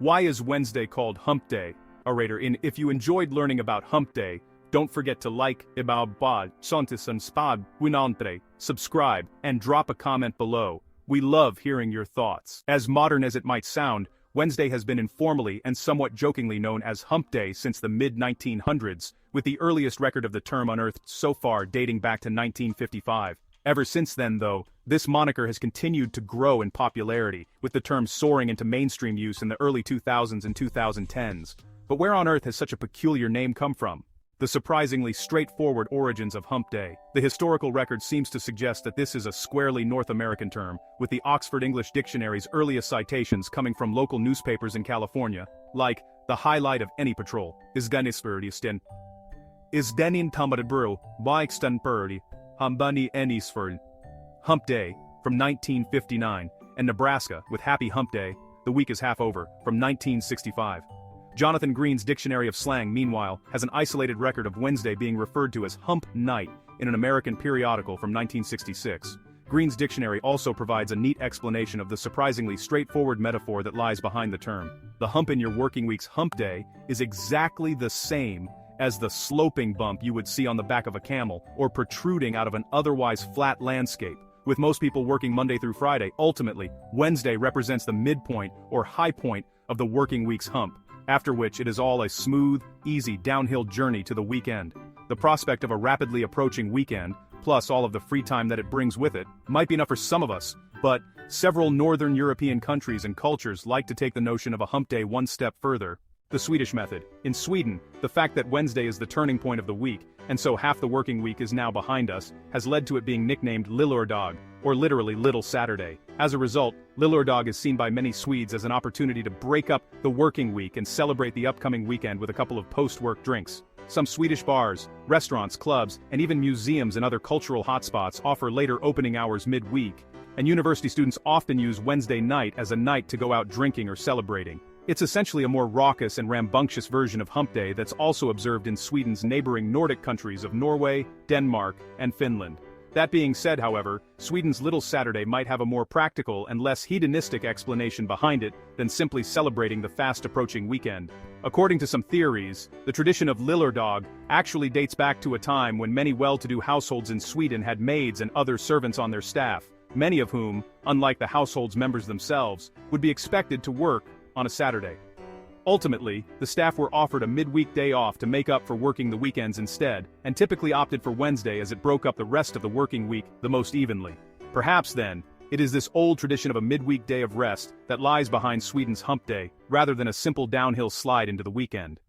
Why is Wednesday called Hump Day? If you enjoyed learning about Hump Day, don't forget to like, subscribe, and drop a comment below. We love hearing your thoughts. As modern as it might sound, Wednesday has been informally and somewhat jokingly known as Hump Day since the mid-1900s, with the earliest record of the term unearthed so far dating back to 1955. Ever since then, though, this moniker has continued to grow in popularity, with the term soaring into mainstream use in the early 2000s and 2010s. But where on earth has such a peculiar name come from? The surprisingly straightforward origins of Hump Day. The historical record seems to suggest that this is a squarely North American term, with the Oxford English Dictionary's earliest citations coming from local newspapers in California, like, the highlight of any patrol is Ganisford is Denin Tamadaburu, Bikeston Hambani Enisford. Hump Day, from 1959, and Nebraska, with Happy Hump Day, the week is half over, from 1965. Jonathan Green's Dictionary of Slang, meanwhile, has an isolated record of Wednesday being referred to as Hump Night in an American periodical from 1966. Green's dictionary also provides a neat explanation of the surprisingly straightforward metaphor that lies behind the term. The hump in your working week's hump day is exactly the same as the sloping bump you would see on the back of a camel or protruding out of an otherwise flat landscape. With most people working Monday through Friday, ultimately, Wednesday represents the midpoint or high point of the working week's hump, after which it is all a smooth, easy downhill journey to the weekend. The prospect of a rapidly approaching weekend, plus all of the free time that it brings with it, might be enough for some of us, but several Northern European countries and cultures like to take the notion of a hump day one step further. The Swedish method. In Sweden, the fact that Wednesday is the turning point of the week, and so half the working week is now behind us, has led to it being nicknamed Lillördag, or literally Little Saturday. As a result, Lillördag is seen by many Swedes as an opportunity to break up the working week and celebrate the upcoming weekend with a couple of post-work drinks. Some Swedish bars, restaurants, clubs, and even museums and other cultural hotspots offer later opening hours mid-week, and university students often use Wednesday night as a night to go out drinking or celebrating. It's essentially a more raucous and rambunctious version of Hump Day that's also observed in Sweden's neighboring Nordic countries of Norway, Denmark, and Finland. That being said, however, Sweden's Little Saturday might have a more practical and less hedonistic explanation behind it than simply celebrating the fast-approaching weekend. According to some theories, the tradition of Lillördag actually dates back to a time when many well-to-do households in Sweden had maids and other servants on their staff, many of whom, unlike the household's members themselves, would be expected to work on a Saturday. Ultimately, the staff were offered a midweek day off to make up for working the weekends instead, and typically opted for Wednesday as it broke up the rest of the working week the most evenly. Perhaps then, it is this old tradition of a midweek day of rest that lies behind Sweden's Hump Day, rather than a simple downhill slide into the weekend.